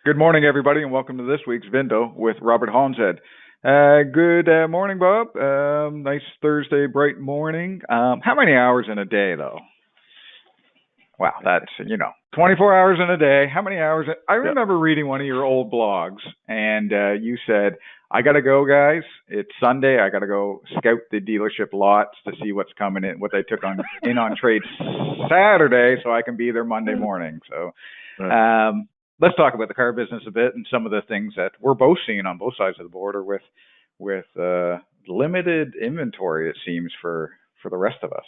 Good morning, everybody, and welcome to this week's VIN-dow with Robert Holmeshead. Good morning, Bob. Nice Thursday, bright morning. How many hours in a day, though? Wow, that's, 24 hours in a day. How many hours? I remember reading one of your old blogs, and you said, I got to go, guys. It's Sunday. I got to go scout the dealership lots to see what's coming in, what they took in on trade Saturday, so I can be there Monday morning. So let's talk about the car business a bit and some of the things that we're both seeing on both sides of the border with limited inventory, it seems, for the rest of us.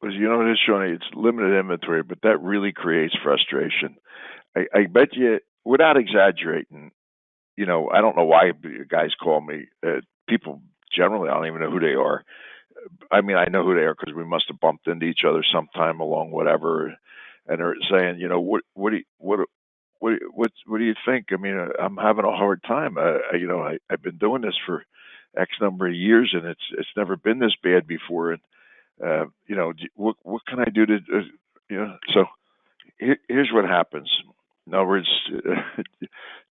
Well, it is, Shawnee, it's limited inventory, but that really creates frustration. I bet you, without exaggerating, I don't know why guys call me. People generally, I don't even know who they are. I mean, I know who they are because we must have bumped into each other sometime along whatever, and they're saying, what do you think? I mean, I'm having a hard time. I've been doing this for X number of years, and it's never been this bad before. And what can I do to, So here's what happens. In other words,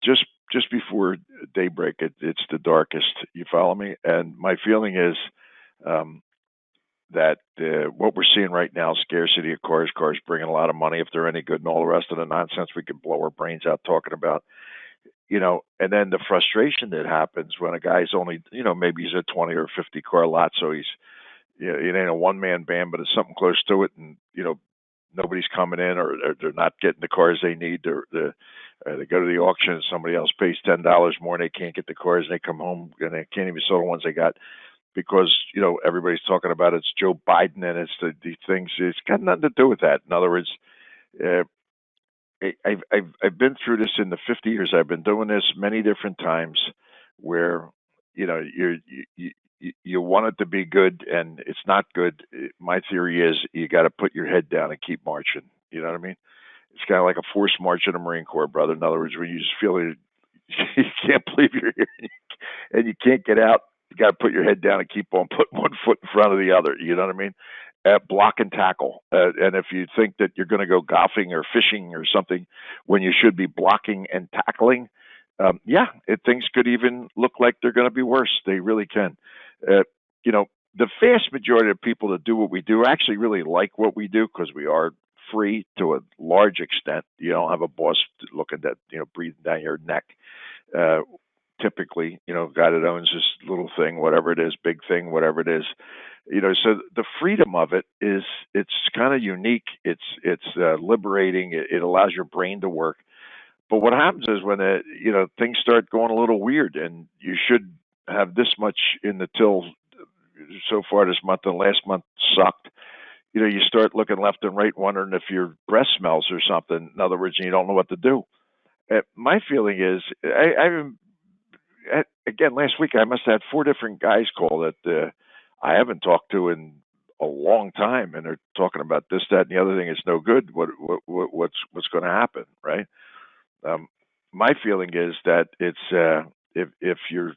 just before daybreak, it's the darkest. You follow me? And my feeling is that what we're seeing right now, scarcity of cars bringing a lot of money if they're any good, and all the rest of the nonsense we can blow our brains out talking about. And then the frustration that happens when a guy's only, maybe he's a 20 or 50 car lot, so he's, it ain't a one-man band, but it's something close to it, and nobody's coming in, or they're not getting the cars they need. They go to the auction and somebody else pays $10 more, and they can't get the cars, and they come home and they can't even sell the ones they got because everybody's talking about it's Joe Biden and it's these things. It's got nothing to do with that. In other words, I've been through this in the 50 years I've been doing this many different times, where you want it to be good and it's not good. My theory is you got to put your head down and keep marching. You know what I mean? It's kind of like a forced march in the Marine Corps, brother. In other words, when you just feel it, you can't believe you're here and you can't get out, you got to put your head down and keep on putting one foot in front of the other. You know what I mean? Block and tackle. And if you think that you're going to go golfing or fishing or something when you should be blocking and tackling, things could even look like they're going to be worse. They really can. The vast majority of people that do what we do actually really like what we do because we are free to a large extent. You don't have a boss looking at, breathing down your neck. Typically, guy that owns this little thing, whatever it is, big thing, whatever it is, so the freedom of it it's kind of unique. It's liberating. It allows your brain to work. But what happens is when things start going a little weird, and you should have this much in the till so far this month, and last month sucked. You start looking left and right, wondering if your breath smells or something. In other words, you don't know what to do. My feeling is, again, last week I must have had 4 different guys call that I haven't talked to in a long time, and they're talking about this, that, and the other thing. It's no good. What's going to happen, right? My feeling is that it's if you're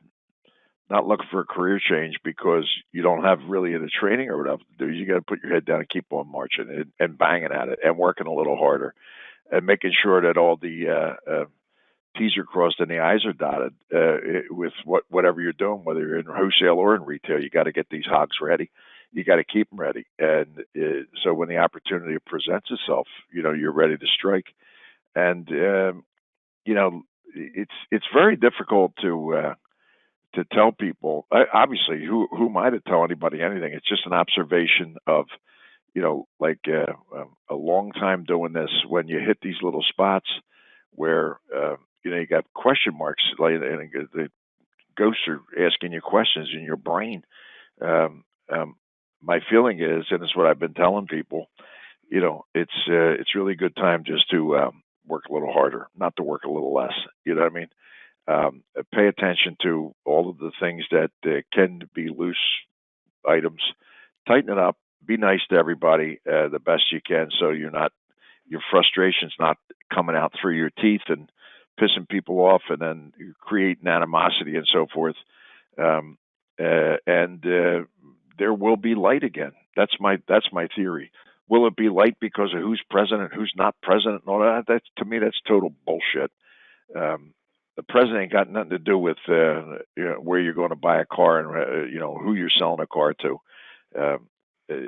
not looking for a career change because you don't have really any training or whatever to do, you got to put your head down and keep on marching and banging at it and working a little harder and making sure that all the T's are crossed and the I's are dotted with whatever you're doing, whether you're in wholesale or in retail. You got to get these hogs ready. You got to keep them ready, and so when the opportunity presents itself, you're ready to strike. And it's very difficult to tell people. Obviously, who am I to tell anybody anything? It's just an observation of, a long time doing this. When you hit these little spots where you got question marks, like, and the ghosts are asking you questions in your brain. My feeling is, and it's what I've been telling people, it's really a good time just to work a little harder, not to work a little less. You know what I mean? Pay attention to all of the things that can be loose items. Tighten it up. Be nice to everybody the best you can, so your frustration's not coming out through your teeth and pissing people off, and then creating animosity and so forth. And there will be light again. That's my theory. Will it be light because of who's president, who's not president, and all that? To me, that's total bullshit. The president ain't got nothing to do with where you're going to buy a car and who you're selling a car to.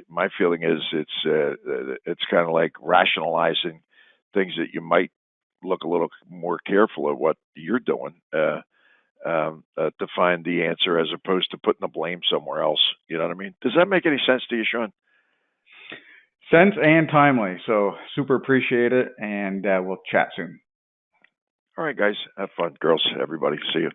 My feeling is it's kind of like rationalizing things that you might look a little more careful at what you're doing to find the answer as opposed to putting the blame somewhere else. You know what I mean? Does that make any sense to you, Sean? Sense and timely. So super appreciate it, and we'll chat soon. All right, guys. Have fun. Girls, everybody. See you.